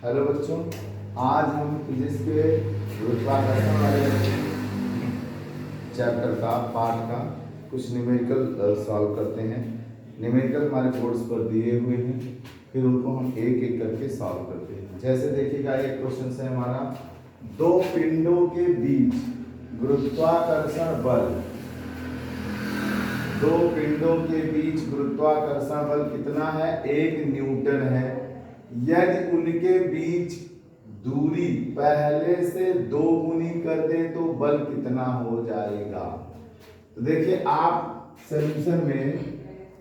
Hello बच्चों, आज हम फिजिक्स के गुरुत्वाकर्षण वाले चैप्टर का पार्ट का कुछ न्यूमेरिकल सॉल्व करते हैं। न्यूमेरिकल हमारे बोर्ड्स पर दिए हुए हैं, फिर उनको हम एक एक करके सॉल्व करते हैं। जैसे देखिएगा, एक क्वेश्चन है हमारा, दो पिंडों के बीच गुरुत्वाकर्षण बल, दो पिंडों के बीच गुरुत्वाकर्षण बल कितना है? 1 न्यूटन है। यदि उनके बीच दूरी पहले से 2 गुनी कर दे तो बल कितना हो जाएगा? तो देखिए, आप सॉल्यूशन में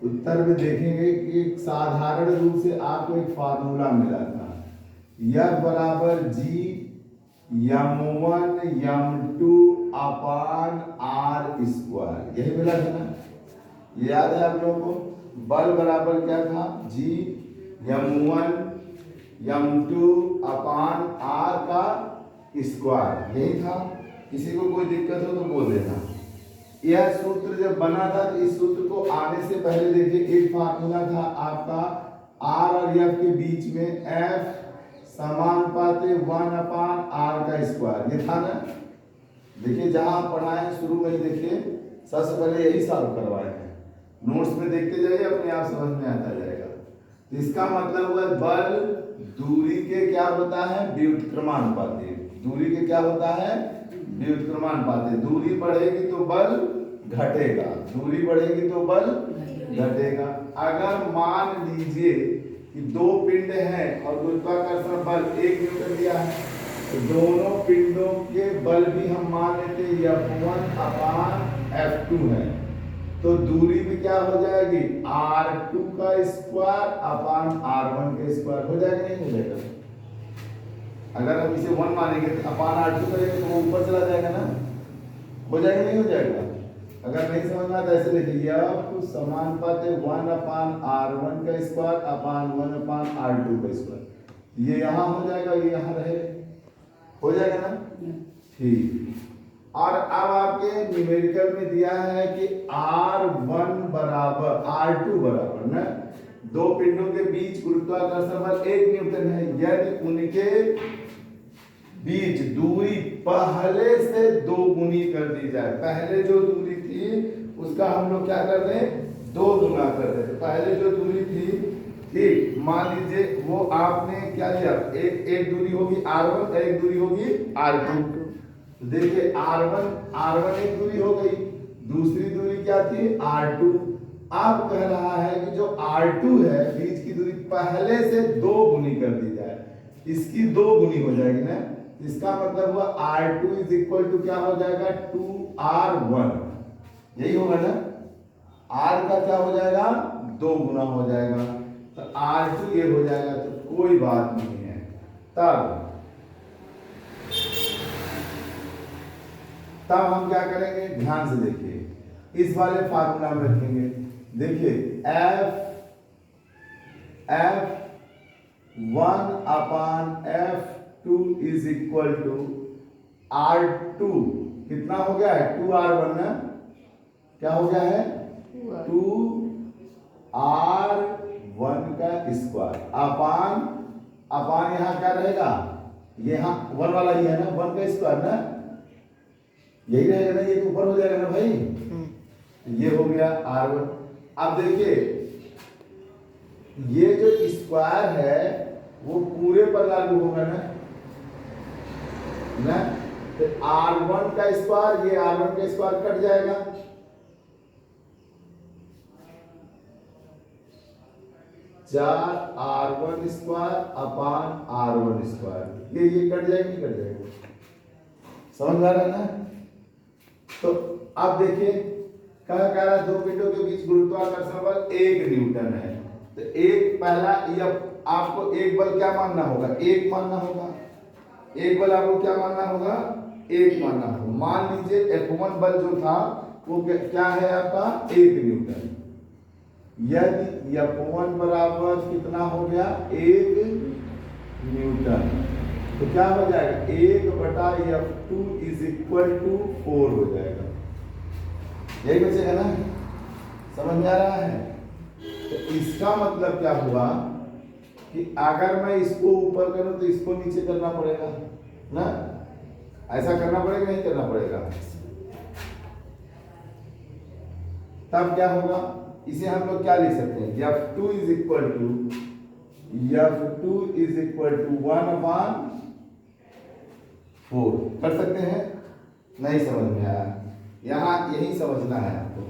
उत्तर में देखेंगे कि एक साधारण रूप से आपको एक फार्मूला मिला था, F बराबर G m1 m2 अपान r स्क्वायर, यही मिला था ना? याद है आप लोगों को? बल बराबर क्या था? G m1 m2 अपान r का स्क्वायर, यही था। किसी को कोई दिक्कत हो तो बोल देना। यह सूत्र जब बना था तो इस सूत्र को आने से पहले देखिए, एक फार्मूला था आपका r और f के बीच में f समानुपाती 1 अपान r का स्क्वायर, ये था ना? देखिए, जहां पढ़ाए शुरू में ही देखिए, सबसे पहले यही सॉल्व करवाए हैं। नोट्स में देखते जाइए, अपने आप समझ में आता जाएगा। तो इसका मतलब हुआ बल दूरी के क्या होता है? व्युत्क्रमानुपाती। दूरी के क्या होता है? व्युत्क्रमानुपाती। दूरी बढ़ेगी तो बल घटेगा, दूरी बढ़ेगी तो बल घटेगा। अगर मान लीजिए कि 2 पिंड हैं और गुरुत्वाकर्षण बल 1 न्यूटन दिया है, तो दोनों पिंडों के बल भी हम मान लेते F1 अपान F2 है, तो दूरी भी क्या हो जाएगी? R2 का स्क्वायर अपान R1 का स्क्वायर हो जाएगा, नहीं हो जाएगा? अगर हम इसे 1 मानेंगे तो अपान R2 करेंगे तो वो ऊपर चला जाएगा ना? हो जाएगा, नहीं हो जाएगा? अगर नहीं समझ में आता ऐसे लिखिए, F समानुपाती 1 अपान R1 का स्क्वायर अपान 1 अपान R2 का स्क्वायर। ये यहाँ हो जाएगा, ये यहाँ रहे, हो जाएगा ना? ठीक। और अब आपके न्यूमेरिकल में दिया है कि R1 बराबर R2 बराबर ना, 2 पिंडों के बीच गुरुत्वाकर्षण बल 1 न्यूटन है। यदि उनके बीच दूरी पहले से 2 गुनी कर दी जाए, पहले जो दूरी थी उसका हम लोग क्या कर दें? 2 गुना कर दें। पहले जो दूरी थी, ठीक, मान लीजिए वो आपने क्या लिया, एक दूरी होगी R1, एक दूरी होगी R2। देखिए, R1 एक दूरी हो गई, दूसरी दूरी क्या थी? R2। अब कह रहा है कि जो R2 है, बीच की दूरी पहले से 2 गुनी कर दी जाए, इसकी 2 गुनी हो जाएगी ना? इसका मतलब हुआ R2 इज इक्वल टू क्या हो जाएगा? 2R1, यही होगा ना? R का क्या हो जाएगा? 2 गुना हो जाएगा, तो R2 ये हो जाएगा, तो कोई बात नहीं है। तब हम क्या करेंगे? ध्यान से देखिए, इस वाले फार्मूला में रखेंगे। देखिए, F1 upon F2 is equal to R2, कितना हो गया है? 2R1 ना? क्या हो गया है? 2R1 का स्क्वायर अपान यहाँ क्या रहेगा? यहाँ 1 वाला ही है ना, 1 का स्क्वायर ना, यही रहेगा ना? ये ऊपर हो जाएगा ना भाई? ये हो गया R1। अब देखिए, ये जो स्क्वायर है वो पूरे पर लागू होगा ना? तो R1 का स्क्वायर, ये R1 का स्क्वायर कट जाएगा, चार R1 square upon R1 square, ये कट जाएगा, नहीं कट जाएगा? समझ आ रहा है ना? तो अब देखिए, क्या कह रहा है? 2 पिंडों के बीच गुरुत्वाकर्षण बल 1 न्यूटन है। तो एक पहला, या आपको एक बल क्या मानना होगा? 1 मानना होगा। एक बल आपको क्या मानना होगा? 1 मानना होगा। मान लीजिए F1 बल जो था वो क्या है आपका? 1 न्यूटन। यदि F1 बराबर कितना हो गया? 1 न्यूटन, तो क्या हो जाएगा? 1/F2 इज इक्वल टू 4 हो जाएगा, यही बचेगा ना? समझ में आ रहा है? तो इसका मतलब क्या हुआ कि अगर मैं इसको ऊपर करूं तो इसको नीचे करना पड़ेगा ना, ऐसा करना पड़ेगा नहीं करना पड़ेगा, तब क्या होगा, इसे हम लोग क्या लिख सकते हैं, F2 इज इक्वल टू 1/4 कर सकते हैं। नहीं समझ में आया, यहाँ यही समझना है आपको।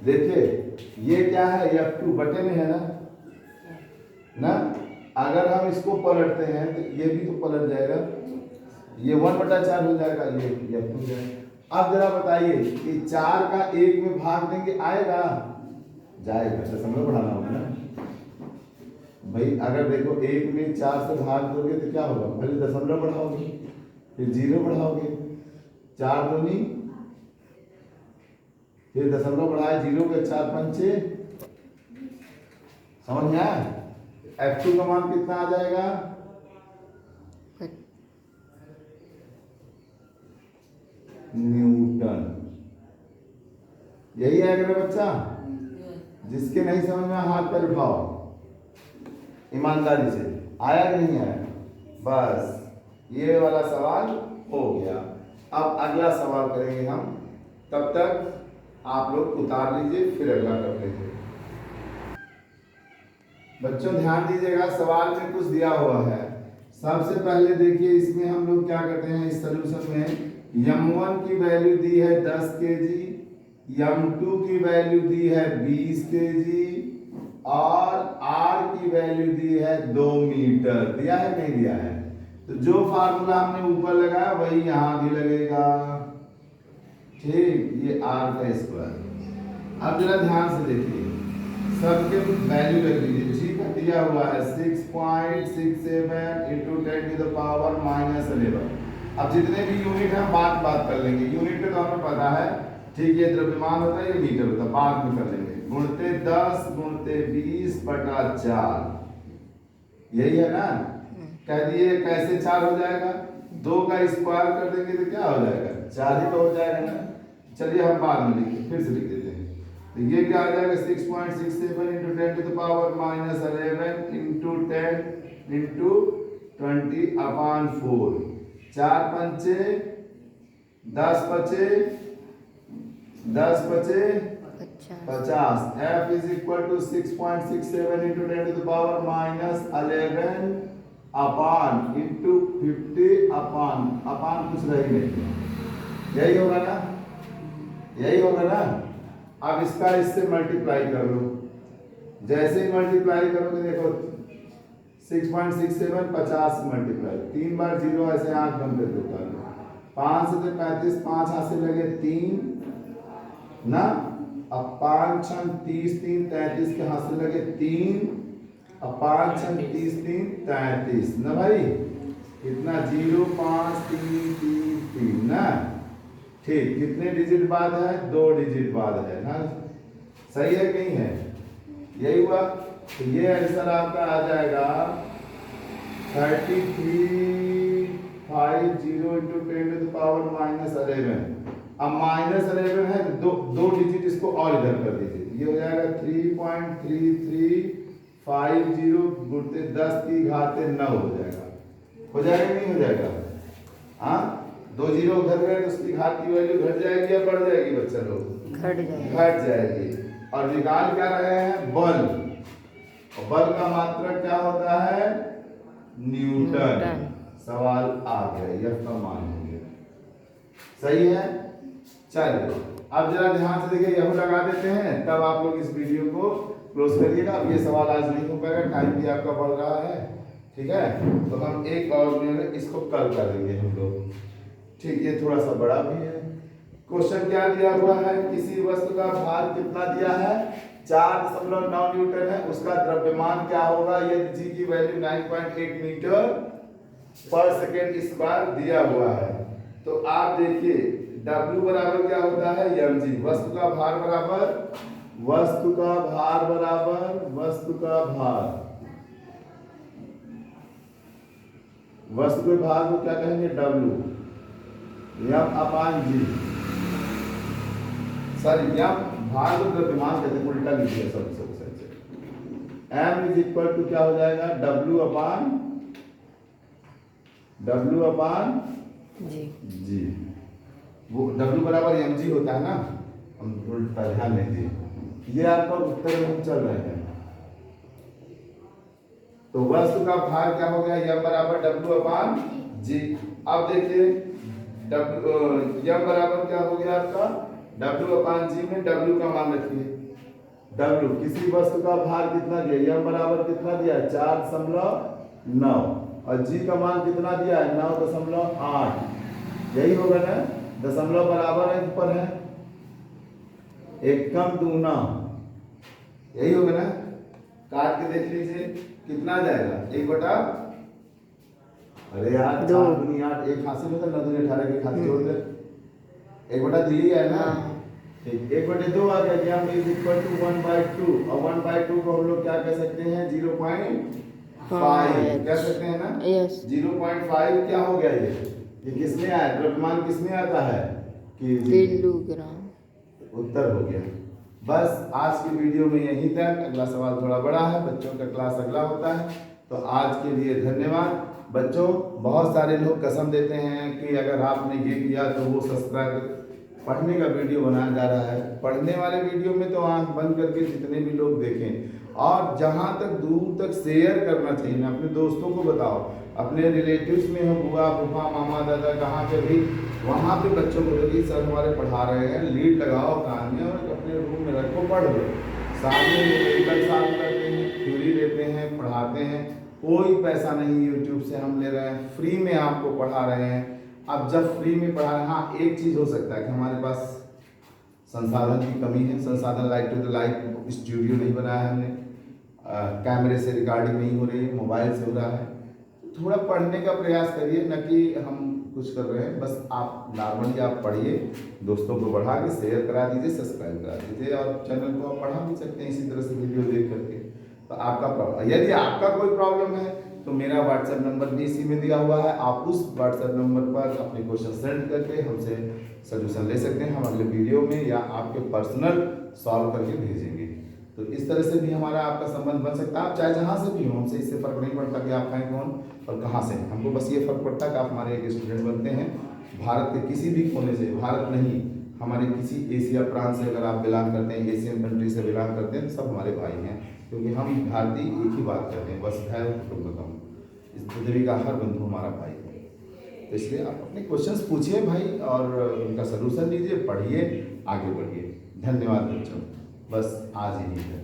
देखिए ये क्या है, F2 बटे में है ना, अगर हम इसको पलटते हैं तो ये भी तो पलट जाएगा, ये 1/4 हो जाएगा, ये F2 जाएगा। अब जरा बताइए कि 4 का 1 में भाग देंगे आएगा, जाएगा, दशमलव बढ़ाना होगा ना भाई। अगर देखो 1 में 4 से भाग दोगे तो क्या होगा, पहले दशमलव बढ़ाओगे फिर 0 बढ़ाओगे, 4 दूनी फिर दशमलव बढ़ाए 0 के 4 पंचे, समझ में आया। F2 का मान कितना आ जाएगा, न्यूटन। यही है मेरा बच्चा, जिसके नहीं समझ में हाथ पर उठाओ ईमानदारी से, आया कि नहीं आया, बस ये वाला सवाल हो गया। अब अगला सवाल करेंगे हम, तब तक आप लोग उतार लीजिए फिर अगला कर लीजिए। बच्चों ध्यान दीजिएगा, सवाल में कुछ दिया हुआ है। सबसे पहले देखिए इसमें हम लोग क्या करते हैं, इस सॉल्यूशन में M1 की वैल्यू दी है 10 kg, M2 की वैल्यू दी है 20 kg और R की वैल्यू दी है 2 मीटर। दिया है नहीं दिया है, तो जो फार्मूला हमने ऊपर लगाया वही यहाँ भी लगेगा, ठीक, ये R का स्क्वायर। अब जरा ध्यान से देखिए, सबके वैल्यू रख लीजिए, ठीक है, दिया हुआ है 6.67 × 10⁻⁻11। अब जितने भी यूनिट हैं बात कर लेंगे, यूनिट पे तो हमें पता है, ठीक, ये द्रव्यमान होता है, ये मीटर होता है, बाद में कर लेंगे। गुणते 10 गुणते 20/4, यही है ना, कह दिए कैसे 4 हो जाएगा, 2 का स्क्वायर कर देंगे तो क्या हो जाएगा, 4 ही तो हो जाएगा ना। चलिए हम बाद में लिखें, फिर से लिख देते हैं, तो ये क्या आ जाएगा 6.67 × 10⁻11 × 10 × 20/4, 4 पंचे 10 बचे 50। F इज इक्वल टू 6.67 × 10⁻11 × 50 अपान कुछ रही नहीं, यही होगा ना, यही होगा ना। अब इसका इससे मल्टीप्लाई कर लो, जैसे ही मल्टीप्लाई करोगे देखो 6.67 50 मल्टीप्लाई, 3 बार 0, ऐसे आंख बंद कर देता है, 5 से 35, 5 हाथ से लगे 3 ना, अब 5 6 30, 3 33 के हाथ से लगे 3, अब 5 6 30 3 33 ना भाई, कितना 0 5 3 3 3 ना, ठीक, कितने डिजिट बाद है, 2 डिजिट बाद है ना, सही है कि नहीं है, यही हुआ। तो ये आंसर आपका आ जाएगा 3350 × 10⁻11। अब -11 है तो दो डिजिट इसको और इधर कर दीजिए, ये हो जाएगा 3.3350 गुणते 10⁻9 हो जाएगा, हो जाएगा नहीं हो जाएगा, हाँ, 2 0 उधर गए तो उसकी घात की वैल्यू घट जाएगी या बढ़ जाएगी बच्चा लोग, घट जाएगी। और निकाल क्या रहे हैं, बल, और बल का मात्रक क्या होता है, न्यूटन। सवाल आ गया, यह का मान हो गया, सही है। चलिए अब जरा ध्यान से देखिए, यह लगा देते हैं, तब आप लोग इस वीडियो को क्लोज करिएगा। अब ये सवाल आज नहीं हो पाएगा, टाइम भी आपका बढ़ रहा है, ठीक है, तो हम एक और इसको कल करेंगे हम लोग, ठीक, ये थोड़ा सा बड़ा भी है। क्वेश्चन क्या दिया हुआ है, किसी वस्तु का भार कितना दिया है, 4.9 न्यूटन है, उसका द्रव्यमान क्या होगा, यदि जी की वैल्यू 9.8 मीटर पर सेकेंड स्क्वायर दिया हुआ है। तो आप देखिए W बराबर क्या होता है, mg, वस्तु का भार बराबर वस्तु का भार को क्या कहेंगे, W, m/g, सॉरी, m भार को द्रव्यमान कहते हैं, उल्टा लिखिए सब। m इज इक्वल टू क्या हो जाएगा, W अपान जी। वो W बराबर mg होता है ना, हम उल्टा ध्यान नहीं दिए। ये आपका उत्तर में चल रहे हैं। तो वस्तु का भार क्या हो गया, m बराबर W अपान जी। अब देखिए m बराबर क्या हो गया आपका, W अपान जी में W का मान रखिए। W किसी वस्तु का भार कितना दिया, m बराबर कितना दिया, 4.9 और g का मान कितना दिया है, 9.8। यही होगा ना, दशमलव बराबर है ऊपर है, एक कम दूना, यही होगा ना। काट के देख लीजिए कितना जाएगा, 1/, अरे यार 4 दूनी 8, एक हासिल होता है, 9 दूनी 18 के खाते जोड़ दे, 1/2 ही है ना। ठीक, 1/2 आ गया, m इज इक्वल टू 1/2 और 1/2 को हम लोग क्या कह सकते हैं, 0.5 कह सकते हैं ना। 0.5 क्या हो गया, ये किसमें आया, द्रव्यमान किसमें आता है कि किलोग्राम। उत्तर हो गया। बस आज की वीडियो में यहीं तक। अगला सवाल थोड़ा बड़ा है, बच्चों का क्लास अगला होता है। तो आज के लिए धन्यवाद बच्चों। बहुत सारे लोग कसम देते हैं कि अगर आपने ये किया तो वो सब्सक्राइब, पढ़ने का वीडियो बनाया जा रहा है। पढ़ने वाले वीडियो में तो आंख बंद करके जितने भी लोग देखें, और जहाँ तक दूर तक शेयर करना चाहिए ना, अपने दोस्तों को बताओ, अपने रिलेटिव्स में हो, बुआ फूफा मामा दादा कहाँ पे भी, वहाँ पे बच्चों को लगी सर हमारे पढ़ा रहे हैं, लीड लगाओ कान में और अपने रूम में रखो, पढ़ लो। सामने मेडिकल साथ करते हैं, थ्योरी देते हैं, पढ़ाते हैं, कोई पैसा नहीं यूट्यूब से हम ले रहे हैं, फ्री में आपको पढ़ा रहे हैं। अब जब फ्री में पढ़ा रहे हैं, हाँ एक चीज़ हो सकता है कि हमारे पास संसाधन की कमी है, संसाधन light to the light studio नहीं बनाया है हमने, कैमरे से रिकॉर्डिंग नहीं हो रही है, मोबाइल से हो रहा है। थोड़ा पढ़ने का प्रयास करिए, न कि हम कुछ कर रहे हैं। बस आप नॉर्मली आप पढ़िए, दोस्तों को बढ़ा के शेयर करा दीजिए, सब्सक्राइब करा दीजिए, और चैनल को आप बढ़ा भी सकते हैं इसी तरह से वीडियो देख करके। तो आपका प्रॉब्लम, यदि आपका कोई प्रॉब्लम है तो मेरा व्हाट्सएप नंबर भी इसी में दिया हुआ है, आप उस व्हाट्सएप नंबर पर अपने क्वेश्चन सेंड करके हमसे सोल्यूशन ले सकते हैं। हम अगले वीडियो में या आपके पर्सनल सॉल्व करके भेजेंगे। तो इस तरह से भी हमारा आपका संबंध बन सकता है। आप चाहे जहाँ से भी हो, हमसे इससे फर्क नहीं पड़ता कि आप हैं कौन और कहाँ से। हमको बस ये फर्क पड़ता है कि आप हमारे एक स्टूडेंट बनते हैं, भारत के किसी भी कोने से, भारत नहीं हमारे किसी एशिया प्रांत से अगर आप बिलोंग करते हैं, एशियन कंट्री से बिलोंग करते हैं, तो सब हमारे भाई हैं, क्योंकि हम भारतीय एक ही बात करते हैं, बस है कुटुंबकम। इस पृथ्वी का हर बंधु हमारा भाई है। तो इसलिए आप अपने क्वेश्चंस पूछिए भाई, और उनका सलूशन दीजिए, पढ़िए, आगे बढ़िए। धन्यवाद बच्चों, बस आज यही है।